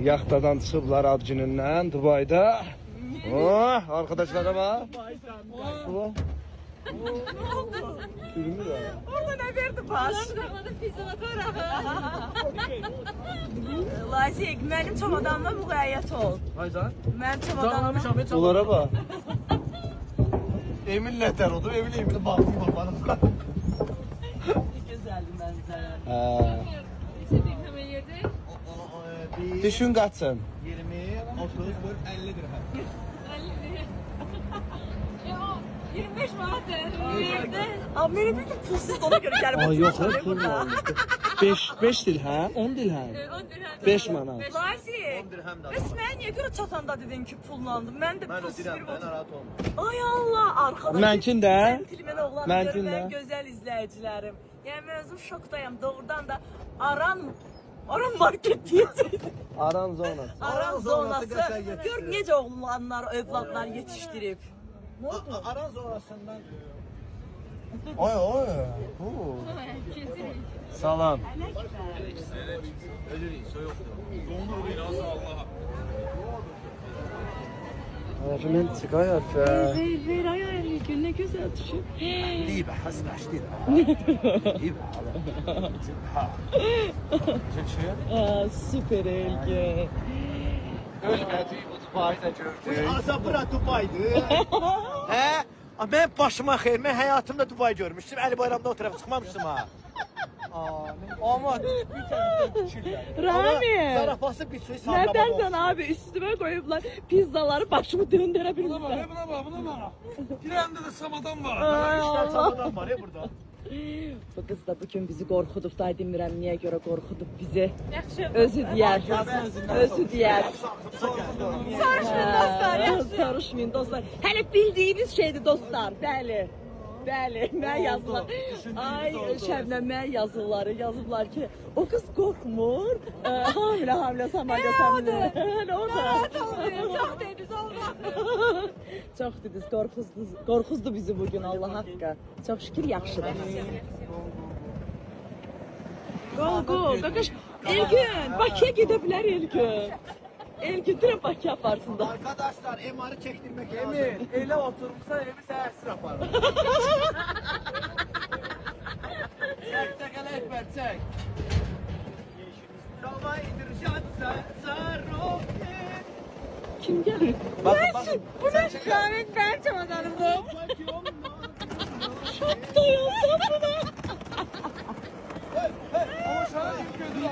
Yaxtadan çıxıblar ad günündən Dubayda. Oh, arkadaşlara bak. Oh. Filmi de. Orada ne verdi baş? Lazik, benim çamadanla müqayyət ol. Haydan. Benim çamadanla. Onlara bak. Emin neter oldu. Emin bağlayayım babanım. Güzeldi mənzərə. Düşün kaçsın. 20, 30, 40, 50 dirhem. 25 manat. Abi benim bir pulsuz ona göre gelip Aa yok hep pul var. 5 dirhem, 10 dirhem. 5 manat. Lazik, 10 dirhem daha. bəs mənə niyə görə çatanda dedin ki pullandım? Mən də Ben pulsuz ödeyeceğim, bir ben otur. rahat olma. Ay Allah, arkadaş. Mənkin də. Centilmen oğlan Mənkin görünən də. gözəl izləyicilərim. Yəni mən özüm şokdayım. Doğrudan da Aran market diyecektim. Aran zona. Aran zonası zonası. qəşəng yetişdirir. Gör necə oğlanlar, övladlar yetişdirib. Aran zonasından Oy oy. Salam. ölürüz, soyuqdur. Dondur biraz Allah'a. Abi mən çıxayar fə. Ver ay gün ne güzel düşün. Liebe, hast du steht. Liebe, Aa, süper Elgin. Ölmədik bu Dubayda gördük. Azabıra Dubay'dı. He? Ben başıma xeyir, ben hayatımda Dubai görmüştüm. Ali Bayram'da o tarafa çıkmamıştım ha. Ama bir tane düşürler. Rami. Zarafası bir suyu sallama. Nedensen abi üstüme koyuplar pizzaları başımı döndürebilirler. Buna bak. Girende de samadan var. İşler samadan var ya burada. Bu kız da bugün bizi qorxudub da demirəm niyə görə qorxudub bizi. Özü deyər. Özü deyər. Soruşmayın dostlar. Soruşmayın dostlar. Hələ bildiyimiz şeydir dostlar. Bəli. Bəli, mən yazılar. Ay Şəbnəm mən yazıblar ki, o kız qorxmur. Hamilə Samarqatan. O da. Çox dediniz Allah. Çox dediniz, qorxuzdu bizi bugün Allah haqqı. Çox şükür yaxşıdır. Go. Qaqaş, Elgün, Bakıya gedə bilər Elgün. Elgün dirə Bakıya aparsın da. Arkadaşlar MR'ı çektirmek lazım. Emin, elə oturmuşsan evi səhərsin apar. Çək, elə ekber, çək. Kim gəlir? Bakın. Bu ne şahmet ben çamadanım bu. Şok duyulsam buna. Ama sana yük götür